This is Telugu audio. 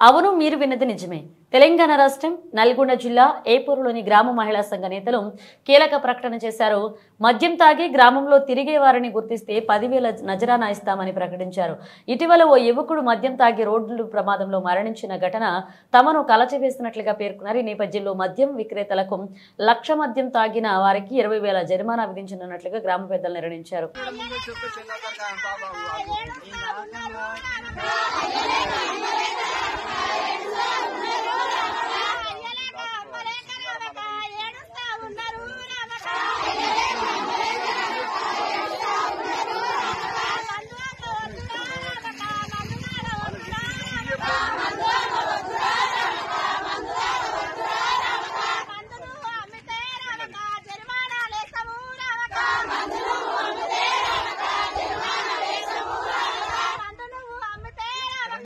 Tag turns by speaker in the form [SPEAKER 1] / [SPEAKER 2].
[SPEAKER 1] అవును, మీరు విన్నది నిజమే. తెలంగాణ రాష్ట్రం నల్గొండ జిల్లా ఏపూరులోని గ్రామ మహిళా సంఘ నేతలు కీలక ప్రకటన చేశారు. మద్యం తాగి గ్రామంలో తిరిగే వారిని గుర్తిస్తే 10,000 నజరానా ఇస్తామని ప్రకటించారు. ఇటీవల ఓ యువకుడు మద్యం తాగి రోడ్డు ప్రమాదంలో మరణించిన ఘటన తమను కలచివేస్తున్నట్లుగా పేర్కొన్నారు. ఈ నేపథ్యంలో మద్యం విక్రేతలకు 1,00,000 మద్యం తాగిన వారికి 20,000 జరిమానా విధించనున్నట్లుగా గ్రామ పెద్దలు నిర్ణయించారు.